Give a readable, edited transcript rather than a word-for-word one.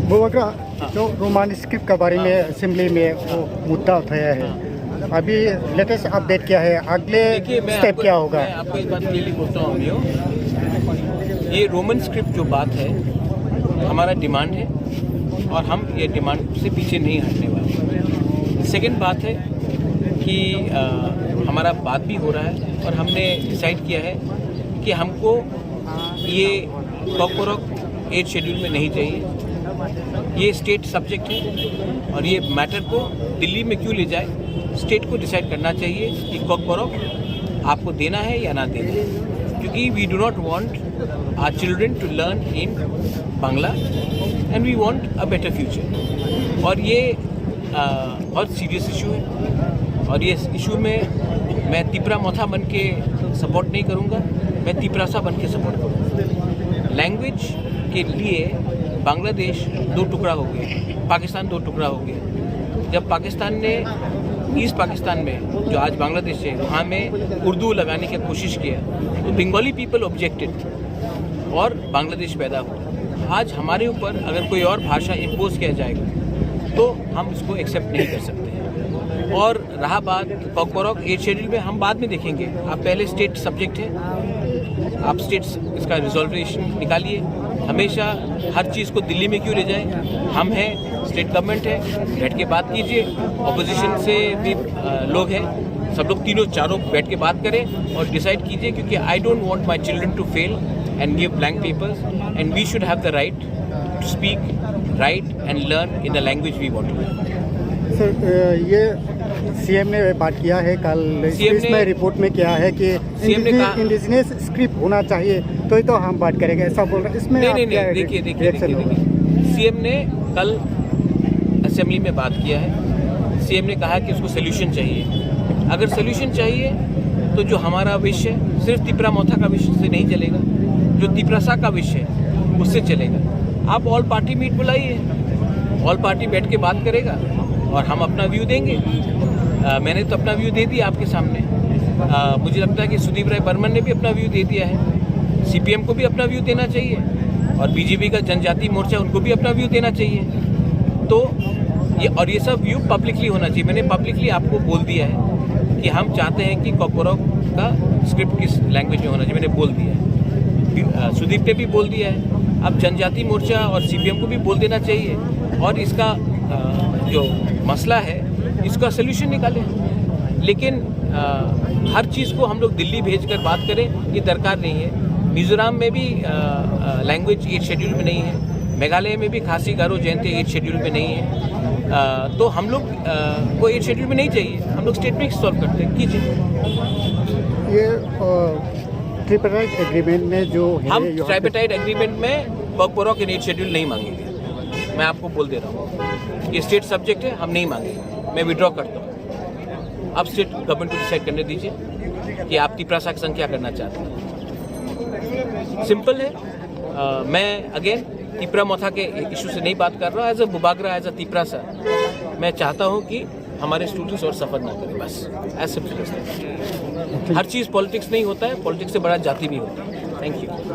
वो अगर जो रोमान स्क्रिप्ट के बारे में असेंबली में वो मुद्दा उठाया है, अभी लेटेस्ट अपडेट क्या है, अगले स्टेप क्या होगा? मैं आपको एक बात क्लियरली बोलता हूँ अमियो, ये रोमन स्क्रिप्ट जो बात है हमारा डिमांड है और हम ये डिमांड से पीछे नहीं हटने वाले। सेकंड बात है कि हमारा बात भी हो रहा है और हमने डिसाइड किया है कि हमको ये कॉकबोरोक 8 शेड्यूल में नहीं चाहिए। ये स्टेट सब्जेक्ट है और ये मैटर को दिल्ली में क्यों ले जाए, स्टेट को डिसाइड करना चाहिए कि कॉकबोरोक आपको देना है या ना देना है, क्योंकि we do not want our children to learn in Bangla and we want a better future. और ये बहुत सीरियस इशू है और ये इशू में मैं तिपरा मोथा बन के सपोर्ट नहीं करूँगा, मैं तिपरासा बन के सपोर्ट करूँगा। लैंग्वेज के लिए बांग्लादेश 2 टुकड़ा हो गए, पाकिस्तान 2 टुकड़ा हो गया। जब पाकिस्तान ने ईस्ट पाकिस्तान में जो आज बांग्लादेश है वहाँ में उर्दू लगाने की कोशिश किया तो बंगाली पीपल ऑब्जेक्टेड और बांग्लादेश पैदा हुआ। आज हमारे ऊपर अगर कोई और भाषा इम्पोज किया जाएगा तो हम इसको एक्सेप्ट नहीं कर सकते हैं। और रहा बात कॉकबोरोक 8 शेड्यूल में, हम बाद में देखेंगे। आप पहले स्टेट सब्जेक्ट है, आप स्टेट्स इसका रिजोल्वेशन निकालिए। हमेशा हर चीज़ को दिल्ली में क्यों ले जाएं? हम हैं, स्टेट गवर्नमेंट है, बैठ के बात कीजिए। ऑपोजिशन से भी लोग हैं, सब लोग तीनों चारों बैठ के बात करें और डिसाइड कीजिए, क्योंकि I don't want my children to fail and give blank papers and we should have the right to speak, right and learn in the language we want to. Sir, ये सीएम ने बात किया है कल, इसमें report में क्या है कि इंडिजिनियस स्क्रिप्ट होना चाहिए तो हम बात करेंगे, ऐसा बोल रहे हैं। इसमें नहीं, देखिए सीएम ने कल असेंबली में बात किया है। सीएम ने कहा कि उसको सोल्यूशन चाहिए। अगर सोल्यूशन चाहिए तो जो हमारा विषय है सिर्फ तिपरा मोथा का विषय से नहीं चलेगा, जो तिपरासा का विषय है उससे चलेगा। आप ऑल पार्टी मीट बुलाइए, ऑल पार्टी बैठ के बात करेगा और हम अपना व्यू देंगे। मैंने तो अपना व्यू दे दिया आपके सामने। मुझे लगता है कि सुदीप राय बर्मन ने भी अपना व्यू दे दिया है। सीपीएम को भी अपना व्यू देना चाहिए और बीजेपी का जनजाति मोर्चा उनको भी अपना व्यू देना चाहिए। तो ये सब व्यू पब्लिकली होना चाहिए। मैंने पब्लिकली आपको बोल दिया है कि हम चाहते हैं कि कॉकबोरोक का स्क्रिप्ट किस लैंग्वेज में होना चाहिए, मैंने बोल दिया है। सुदीप ने भी बोल दिया है। अब जनजाति मोर्चा और सीपीएम को भी बोल देना चाहिए और इसका जो मसला है इसका सलूशन निकालें। लेकिन हर चीज़ को हम लोग दिल्ली भेजकर बात करें ये दरकार नहीं है। मिज़ोरम में भी लैंग्वेज 8 शेड्यूल में नहीं है, मेघालय में भी खासी गारो जयंती 8 शेड्यूल में नहीं है। तो हम लोग को 8 शेड्यूल में नहीं चाहिए, हम लोग स्टेट में सॉल्व करते हैं, कीजिए। ये ट्रिपराइट एग्रीमेंट में जो है, हम ट्राइपेटाइट एग्रीमेंट में कॉकबोरोक इन 8 शेड्यूल नहीं मांगेंगे। मैं आपको बोल दे रहा हूँ, ये स्टेट सब्जेक्ट है, हम नहीं मांगेंगे। मैं विड्रॉ करता हूँ। अब स्टेट गवर्नमेंट को डिसाइड करने दीजिए कि आप तिपरासा के संग क्या करना चाहते हैं। सिंपल है। मैं अगेन तिपरा मोथा के इशू से नहीं बात कर रहा हूँ। As a Bubagra, as a Tiprasa मैं चाहता हूँ कि हमारे स्टूडेंट्स और सफ़र ना करें, बस एज सिंपल एज दैट। हर चीज़ पॉलिटिक्स नहीं होता है, पॉलिटिक्स से बड़ा जाति भी होता है। Thank you.